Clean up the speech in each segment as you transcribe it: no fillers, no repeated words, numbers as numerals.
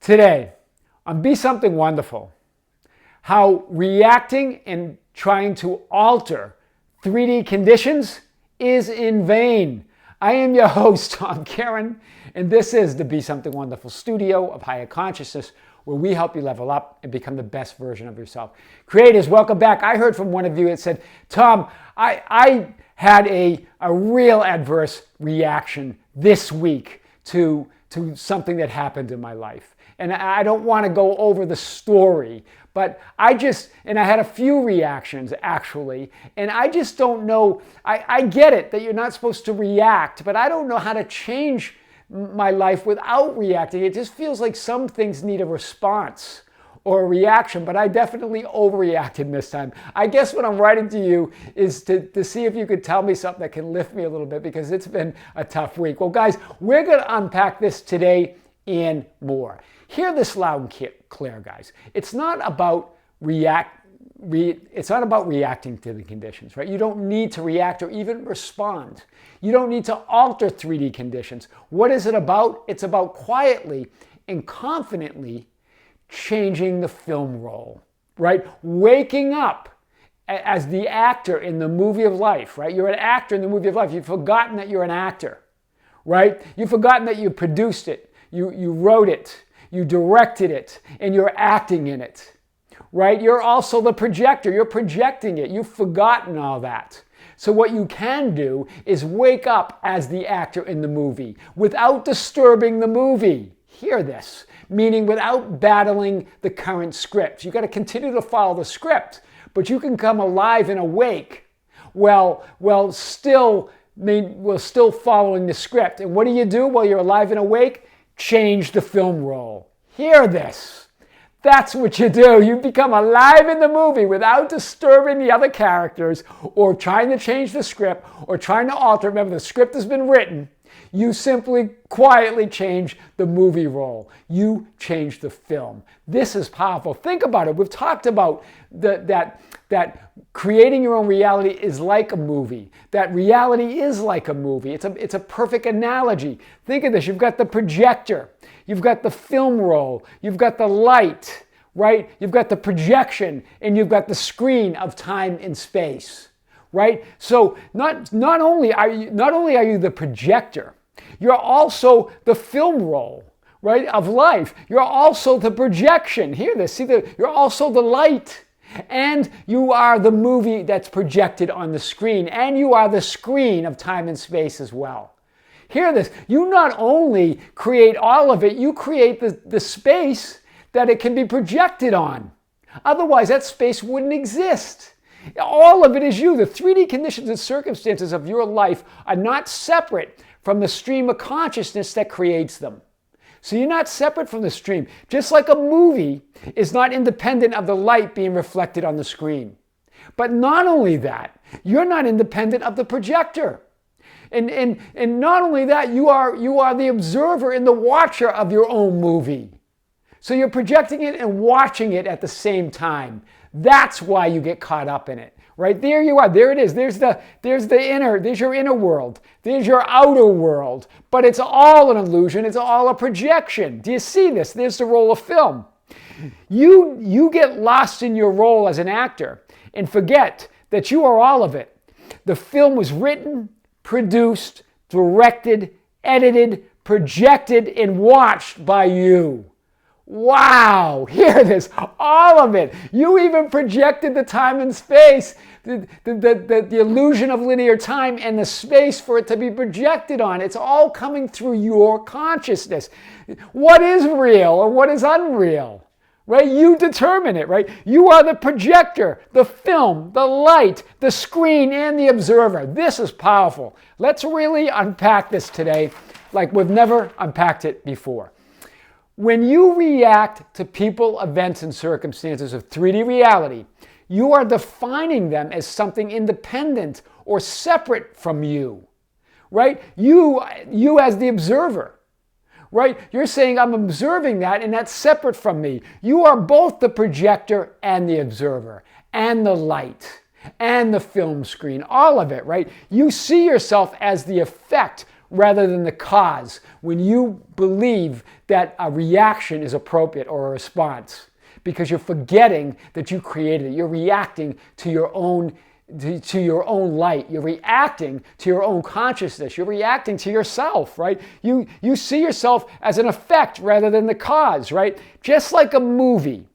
Today, on Be Something Wonderful, how reacting and trying to alter 3D conditions is in vain. I am your host, Tom Karen, and this is the Be Something Wonderful studio of higher consciousness, where we help you level up and become the best version of yourself. Creators, welcome back. I heard from one of you that said, Tom, I had a real adverse reaction this week to something that happened in my life. And I don't want to go over the story, but I had a few reactions actually, and I just don't know. I get it that you're not supposed to react, but I don't know how to change my life without reacting. It just feels like some things need a response or a reaction, but I definitely overreacted this time. I guess what I'm writing to you is to see if you could tell me something that can lift me a little bit, because it's been a tough week. Well, guys, we're going to unpack this today and more. Hear this loud and clear, guys. It's not about it's not about reacting to the conditions, right? You don't need to react or even respond. You don't need to alter 3D conditions. What is it about? It's about quietly and confidently changing the film roll, right? Waking up as the actor in the movie of life, right? You're an actor in the movie of life. You've forgotten that you're an actor, right? You've forgotten that you produced it. You wrote it. You directed it, and you're acting in it, right? You're also the projector. You're projecting it. You've forgotten all that. So what you can do is wake up as the actor in the movie without disturbing the movie. Hear this, meaning without battling the current script. You've got to continue to follow the script, but you can come alive and awake while still following the script. And what do you do while you're alive and awake? Change the film roll. Hear this. That's what you do. You become alive in the movie without disturbing the other characters or trying to change the script or trying to alter. Remember, the script has been written. You simply quietly change the movie roll. You change the film. This is powerful. Think about it. We've talked about that creating your own reality is like a movie. That reality is like a movie. It's a perfect analogy. Think of this. You've got the projector. You've got the film roll. You've got the light, right? You've got the projection, and you've got the screen of time and space, right? So not only are you the projector, you're also the film roll, right, of life. You're also the projection. Hear this. You're also the light. And you are the movie that's projected on the screen. And you are the screen of time and space as well. Hear this. You not only create all of it, you create the space that it can be projected on. Otherwise, that space wouldn't exist. All of it is you. The 3D conditions and circumstances of your life are not separate from the stream of consciousness that creates them. So you're not separate from the stream. Just like a movie is not independent of the light being reflected on the screen. But not only that, you're not independent of the projector. And not only that, you are the observer and the watcher of your own movie. So you're projecting it and watching it at the same time. That's why you get caught up in it. Right there you are. There it is. There's your inner world. There's your outer world. But it's all an illusion. It's all a projection. Do you see this? There's the roll of film. You get lost in your role as an actor and forget that you are all of it. The film was written, produced, directed, edited, projected, and watched by you. Wow, hear this, all of it. You even projected the time and space, the illusion of linear time and the space for it to be projected on. It's all coming through your consciousness. What is real or what is unreal? Right? You determine it, right? You are the projector, the film, the light, the screen, and the observer. This is powerful. Let's really unpack this today like we've never unpacked it before. When you react to people, events, and circumstances of 3D reality, you are defining them as something independent or separate from you, right? You as the observer, right? You're saying, I'm observing that, and that's separate from me. You are both the projector and the observer, and the light, and the film screen, all of it, right? You see yourself as the effect rather than the cause when you believe that a reaction is appropriate or a response, because you're forgetting that you created it. You're reacting to your own light. You're reacting to your own consciousness. You're reacting to yourself, right? You see yourself as an effect rather than the cause, right? Just like a movie,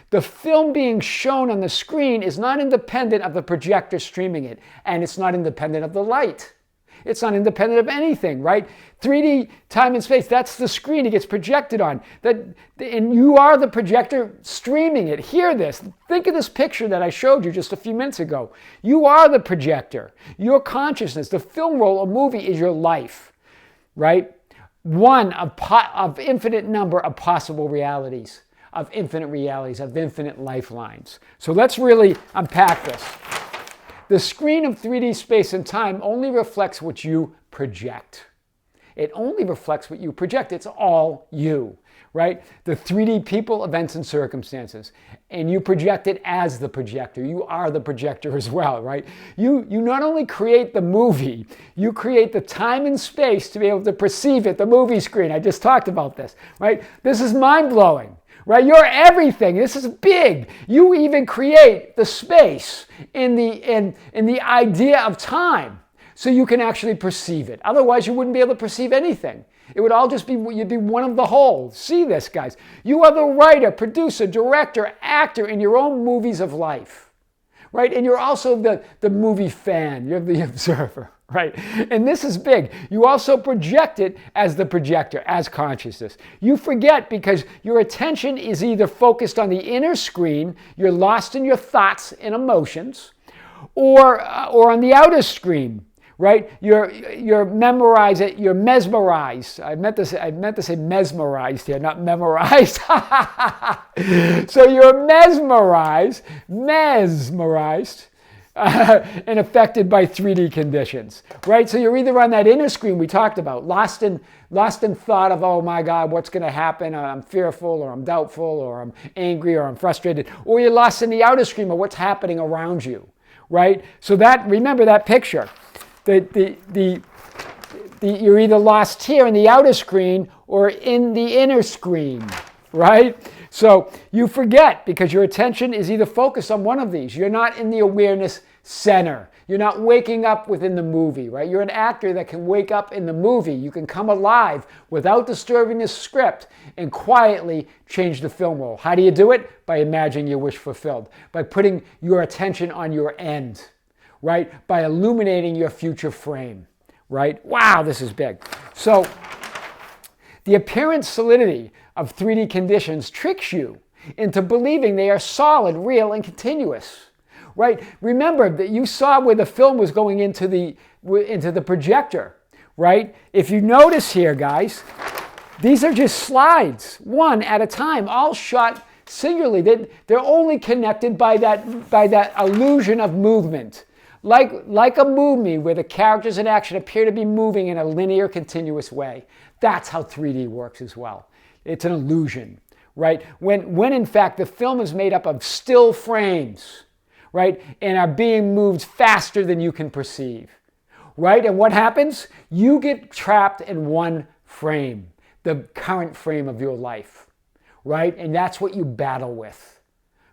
the film being shown on the screen is not independent of the projector streaming it, and it's not independent of the light. It's not independent of anything, right? 3D, time and space, that's the screen it gets projected on. And you are the projector streaming it. Hear this. Think of this picture that I showed you just a few minutes ago. You are the projector. Your consciousness, the film roll, a movie is your life, right? One of infinite number of possible realities, of infinite lifelines. So let's really unpack this. The screen of 3D space and time only reflects what you project. It only reflects what you project. It's all you, right? The 3D people, events, and circumstances. And you project it as the projector. You are the projector as well, right? You not only create the movie, you create the time and space to be able to perceive it, the movie screen. I just talked about this, right? This is mind-blowing. Right? You're everything. This is big. You even create the space in the idea of time so you can actually perceive it. Otherwise, you wouldn't be able to perceive anything. It would all just be, you'd be one of the whole. See this, guys. You are the writer, producer, director, actor in your own movies of life. Right? And you're also the movie fan. You're the observer. Right? And this is big. You also project it as the projector, as consciousness. You forget because your attention is either focused on the inner screen, you're lost in your thoughts and emotions, or on the outer screen, right? You're memorized, you're mesmerized. I meant to say mesmerized here, not memorized. So you're mesmerized, and affected by 3D conditions, right? So you're either on that inner screen we talked about, lost in thought of, oh my God, what's going to happen? I'm fearful, or I'm doubtful, or I'm angry, or I'm frustrated, or you're lost in the outer screen of what's happening around you, right? So remember that picture. You're either lost here in the outer screen or in the inner screen, right? So you forget because your attention is either focused on one of these. You're not in the awareness center. You're not waking up within the movie, right? You're an actor that can wake up in the movie. You can come alive without disturbing the script and quietly change the film roll. How do you do it? By imagining your wish fulfilled. By putting your attention on your end, right? By illuminating your future frame, right? Wow, this is big. So the apparent solidity of 3D conditions tricks you into believing they are solid, real, and continuous, right? Remember that you saw where the film was going into the projector, right? If you notice here, guys, these are just slides, one at a time, all shot singularly. They're only connected by that illusion of movement. Like a movie where the characters in action appear to be moving in a linear, continuous way. That's how 3D works as well. It's an illusion, right? When in fact the film is made up of still frames, right? And are being moved faster than you can perceive, right? And what happens? You get trapped in one frame, the current frame of your life, right? And that's what you battle with,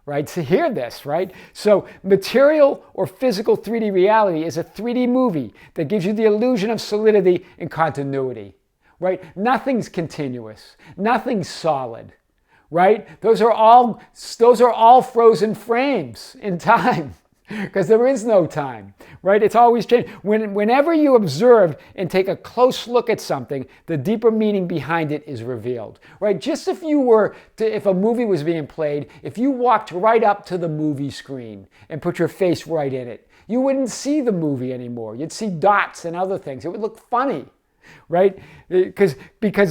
right? So hear this, right? So material or physical 3D reality is a 3D movie that gives you the illusion of solidity and continuity. Right? Nothing's continuous. Nothing's solid. Right? Those are all frozen frames in time because there is no time. Right? It's always changing. Whenever you observe and take a close look at something, the deeper meaning behind it is revealed. Right? Just if a movie was being played, if you walked right up to the movie screen and put your face right in it, you wouldn't see the movie anymore. You'd see dots and other things. It would look funny. Right? Because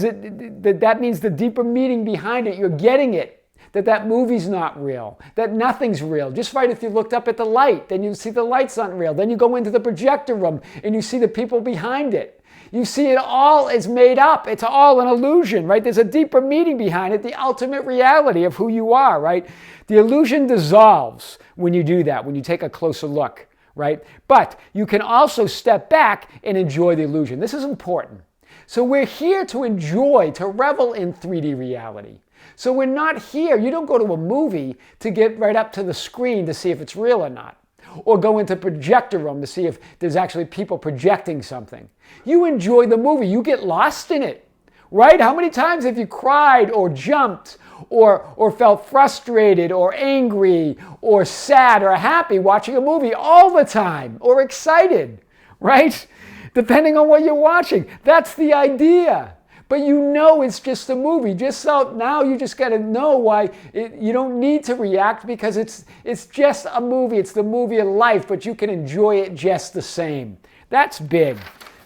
that means the deeper meaning behind it, you're getting it. That movie's not real. That nothing's real. Just right if you looked up at the light, then you see the light's not real. Then you go into the projector room and you see the people behind it. You see it all is made up. It's all an illusion, right? There's a deeper meaning behind it, the ultimate reality of who you are, right? The illusion dissolves when you do that, when you take a closer look. right? But you can also step back and enjoy the illusion. This is important. So we're here to enjoy, to revel in 3D reality. So we're not here, you don't go to a movie to get right up to the screen to see if it's real or not, or go into projector room to see if there's actually people projecting something. You enjoy the movie, you get lost in it, right? How many times have you cried or jumped or felt frustrated or angry or sad or happy watching a movie? All the time, or excited, right? Depending on what you're watching. That's the idea. But you know it's just a movie. Just so now you just got to know why you don't need to react, because it's just a movie. It's the movie of life, but you can enjoy it just the same. That's big.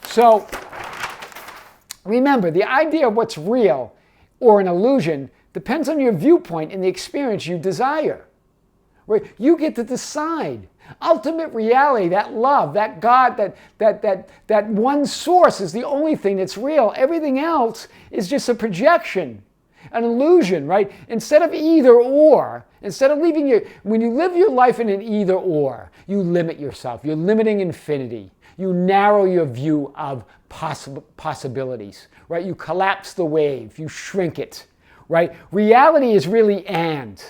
So remember, the idea of what's real or an illusion depends on your viewpoint and the experience you desire. Right? You get to decide. Ultimate reality, that love, that God, that one source is the only thing that's real. Everything else is just a projection, an illusion, right? Instead of either or, instead of when you live your life in an either or, you limit yourself. You're limiting infinity. You narrow your view of possibilities, right? You collapse the wave, you shrink it, right? Reality is really and.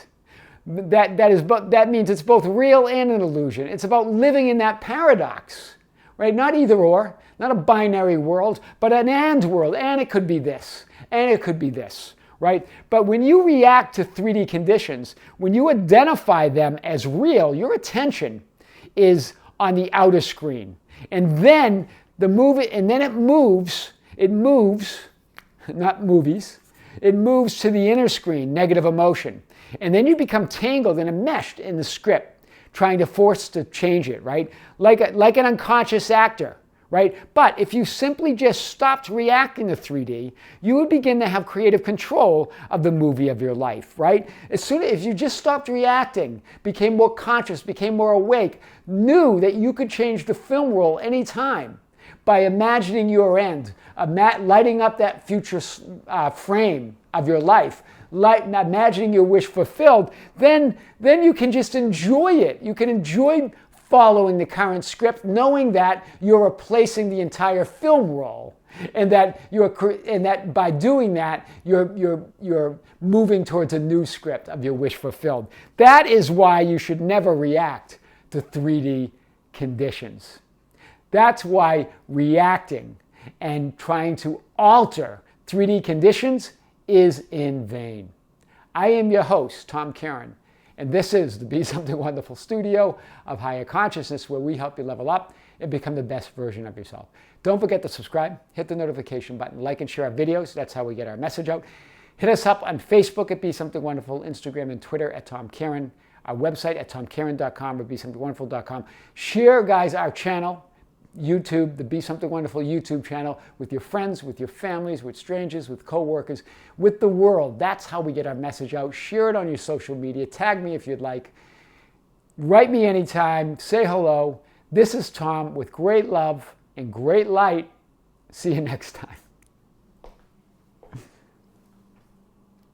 That means it's both real and an illusion. It's about living in that paradox, right? Not either or, not a binary world, but an and world. And it could be this, and it could be this, right? But when you react to 3D conditions, when you identify them as real, your attention is on the outer screen. And then it moves, not movies, it moves to the inner screen, negative emotion. And then you become tangled and enmeshed in the script, trying to force to change it, right? Like an unconscious actor, right? But if you simply just stopped reacting to 3D, you would begin to have creative control of the movie of your life, right? If you just stopped reacting, became more conscious, became more awake, knew that you could change the film roll anytime by imagining your end, lighting up that future frame of your life, imagining your wish fulfilled, then you can just enjoy it. You can enjoy following the current script, knowing that you're replacing the entire film roll, and that by doing that, you're moving towards a new script of your wish fulfilled. That is why you should never react to 3D conditions. That's why reacting and trying to alter 3D conditions is in vain. I am your host, Tom Caron, and this is the Be Something Wonderful studio of higher consciousness, where we help you level up and become the best version of yourself. Don't forget to subscribe, hit the notification button, like and share our videos. That's how we get our message out. Hit us up on Facebook at Be Something Wonderful, Instagram and Twitter at Tom Caron, our website at tomcaron.com or BeSomethingWonderful.com. Share, guys, our channel, YouTube, the Be Something Wonderful YouTube channel, with your friends, with your families, with strangers, with coworkers, with the world. That's how we get our message out. Share it on your social media. Tag me if you'd like. Write me anytime. Say hello. This is Tom with great love and great light. See you next time.